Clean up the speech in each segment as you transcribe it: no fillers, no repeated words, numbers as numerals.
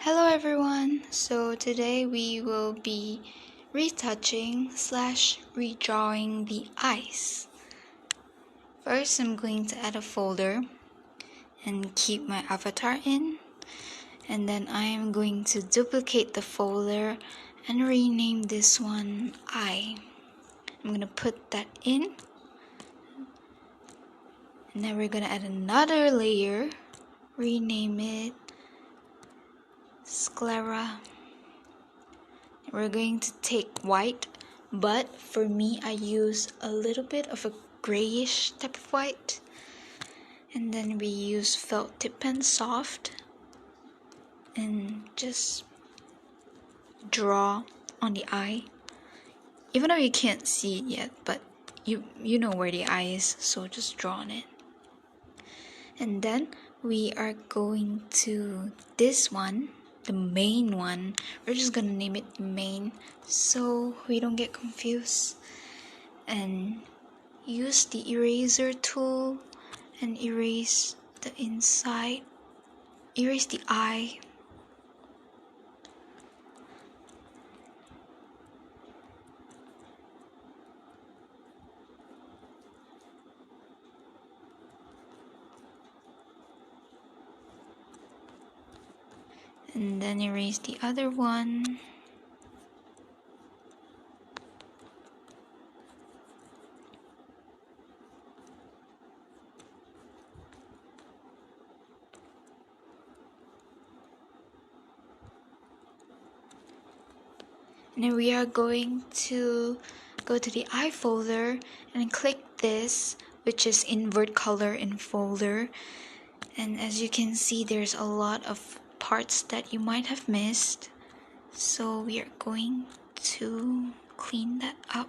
Hello everyone, so today we will be retouching / redrawing the eyes. First I'm going to add a folder and keep my avatar in, and then I am going to duplicate the folder and rename this one eye. I'm going to put that in, and then we're going to add another layer, rename it sclera. We're going to take white, but for me I use a little bit of a grayish type of white, and then we use felt tip pen soft and just draw on the eye, even though you can't see it yet, but you know where the eye is, so just draw on it. And then we are going to this one, the main one. We're just gonna name it main so we don't get confused, and use the eraser tool and erase the inside, erase the eye. And then erase the other one. And then we are going to go to the eye folder and click this, which is invert color in folder. And as you can see, there's a lot of parts that you might have missed, so we are going to clean that up.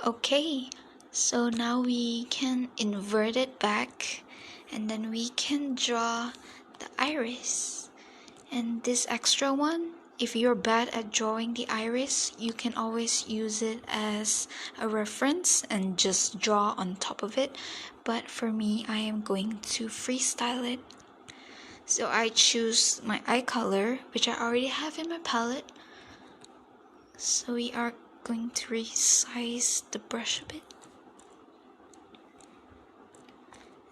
Okay, so now we can invert it back, and then we can draw the iris. And this extra one, if you're bad at drawing the iris, you can always use it as a reference and just draw on top of it. But for me, I am going to freestyle it. So I choose my eye color, which I already have in my palette. So we are going to resize the brush a bit,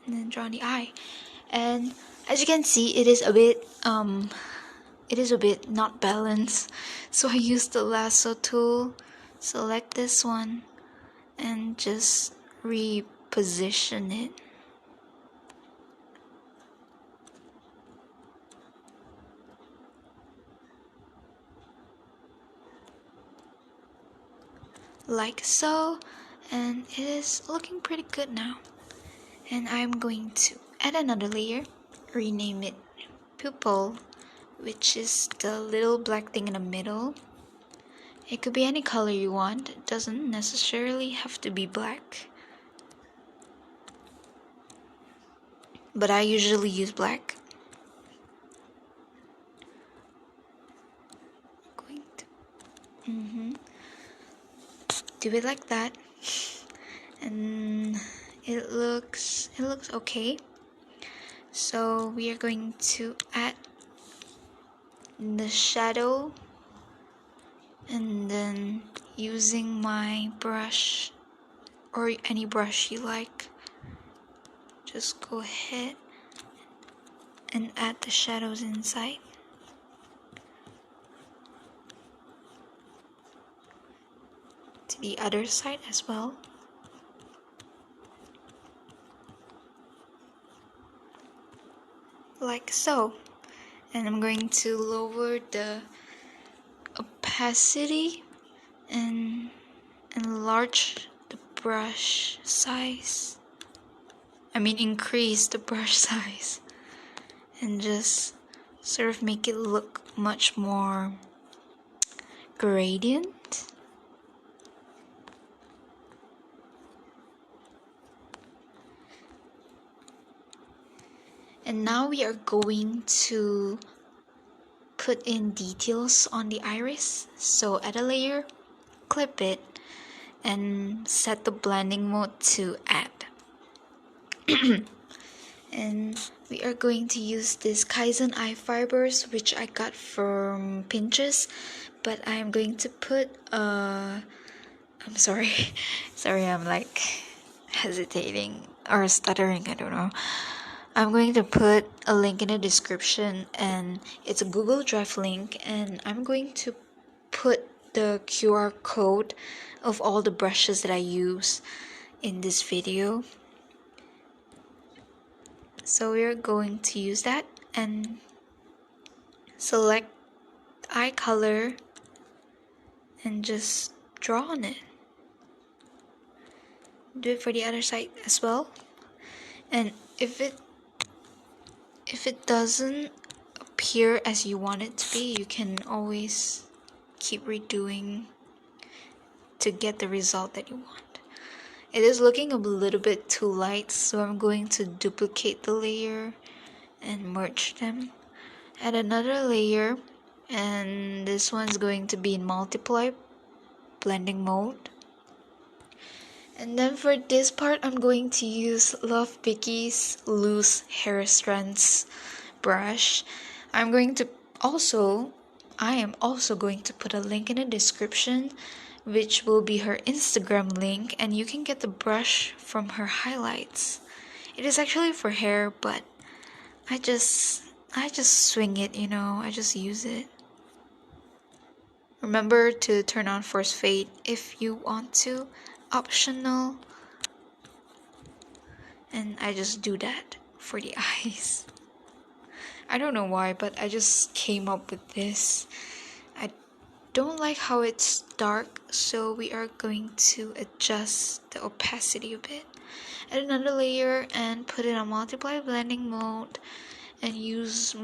and then draw the eye. And as you can see, it is a bit not balanced, so I used the lasso tool. Select this one and just reposition it. Like so, and it is looking pretty good now. And I'm going to add another layer, rename it pupil, which is the little black thing in the middle. It could be any color you want, it doesn't necessarily have to be black, but I usually use black. Going to do it like that, and it looks okay. So we are going to add the shadow, and then using my brush or any brush you like, just go ahead and add the shadows inside. To the other side as well. Like so. And I'm going to lower the opacity and enlarge the brush size. Increase the brush size, and just sort of make it look much more gradient. And now we are going to put in details on the iris. So add a layer, clip it, and set the blending mode to add. And we are going to use this Kaizen eye fibers, which I got from Pinterest, but I am going to put I'm sorry sorry, I'm like hesitating or stuttering, I don't know. I'm going to put a link in the description, and it's a Google Drive link, and I'm going to put the QR code of all the brushes that I use in this video. So we're going to use that and select eye color and just draw on it. Do it for the other side as well. And if it doesn't appear as you want it to be, you can always keep redoing to get the result that you want. It is looking a little bit too light, so I'm going to duplicate the layer and merge them. Add another layer, and this one's going to be in multiply blending mode. And then for this part, I'm going to use Love Vicky's loose hair strands brush. I am also going to put a link in the description, which will be her Instagram link, and you can get the brush from her highlights. It is actually for hair, but I just swing it, I just use it. Remember to turn on force fade if you want to, optional. And I just do that for the eyes. I don't know why, but I just came up with this. I don't like how it's dark, so we are going to adjust the opacity a bit. Add another layer and put it on multiply blending mode, and use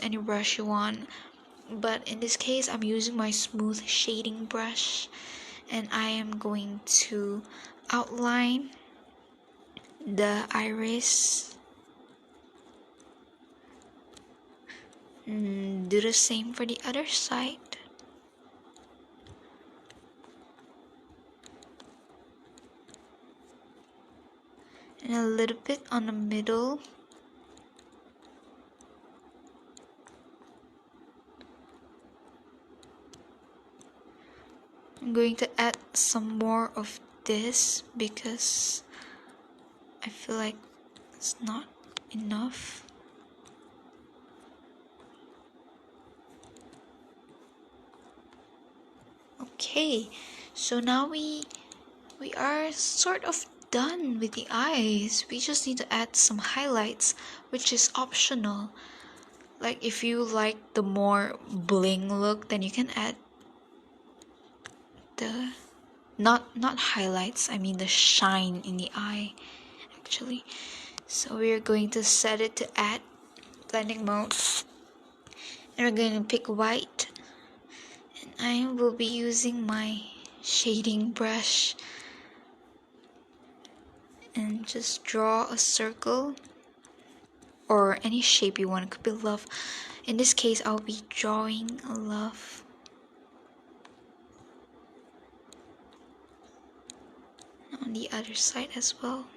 any brush you want, but in this case I'm using my smooth shading brush, and I am going to outline the iris. Do the same for the other side. And a little bit on the middle. I'm going to add some more of this because I feel like it's not enough. Okay, so now we are sort of done with the eyes. We just need to add some highlights, which is optional. Like if you like the more bling look, then you can add the not highlights, I mean the shine in the eye actually. So we're going to set it to add blending mode, and we're going to pick white, and I will be using my shading brush and just draw a circle or any shape you want. It could be love. In this case, I'll be drawing a love. On the other side as well.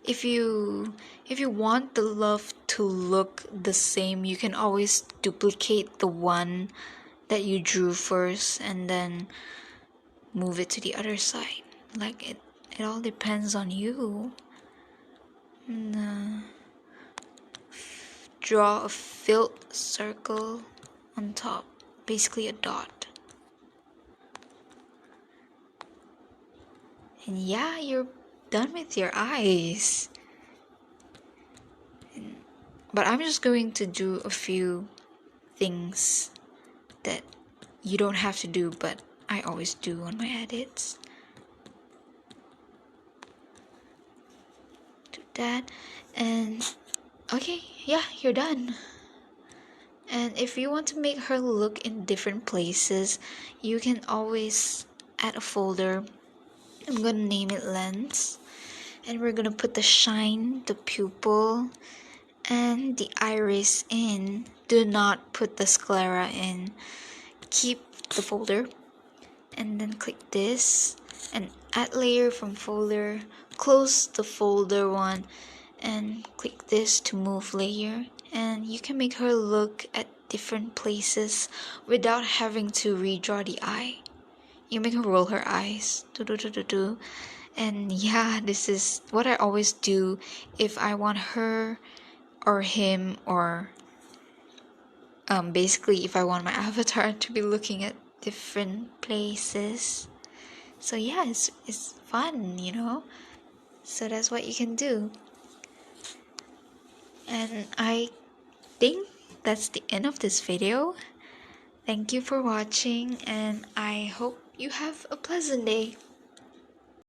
If you want the love to look the same, you can always duplicate the one that you drew first and then move it to the other side. Like it all depends on you. And, draw a filled circle on top, basically a dot. And yeah, you're done with your eyes. But I'm just going to do a few things that you don't have to do, but I always do on my edits. Do that, and okay, yeah, you're done. And if you want to make her look in different places, you can always add a folder. I'm gonna name it lens, And we're gonna put the shine, the pupil, and the iris in. Do not put the sclera in. Keep the folder and then click this and add layer from folder. Close the folder one and click this to move layer, and you can make her look at different places without having to redraw the eye. You make her roll her eyes, and yeah, this is what I always do if I want her or him, or basically if I want my avatar to be looking at different places. So yeah, it's fun, you know. So that's what you can do. And I think that's the end of this video. Thank you for watching, and I hope you have a pleasant day.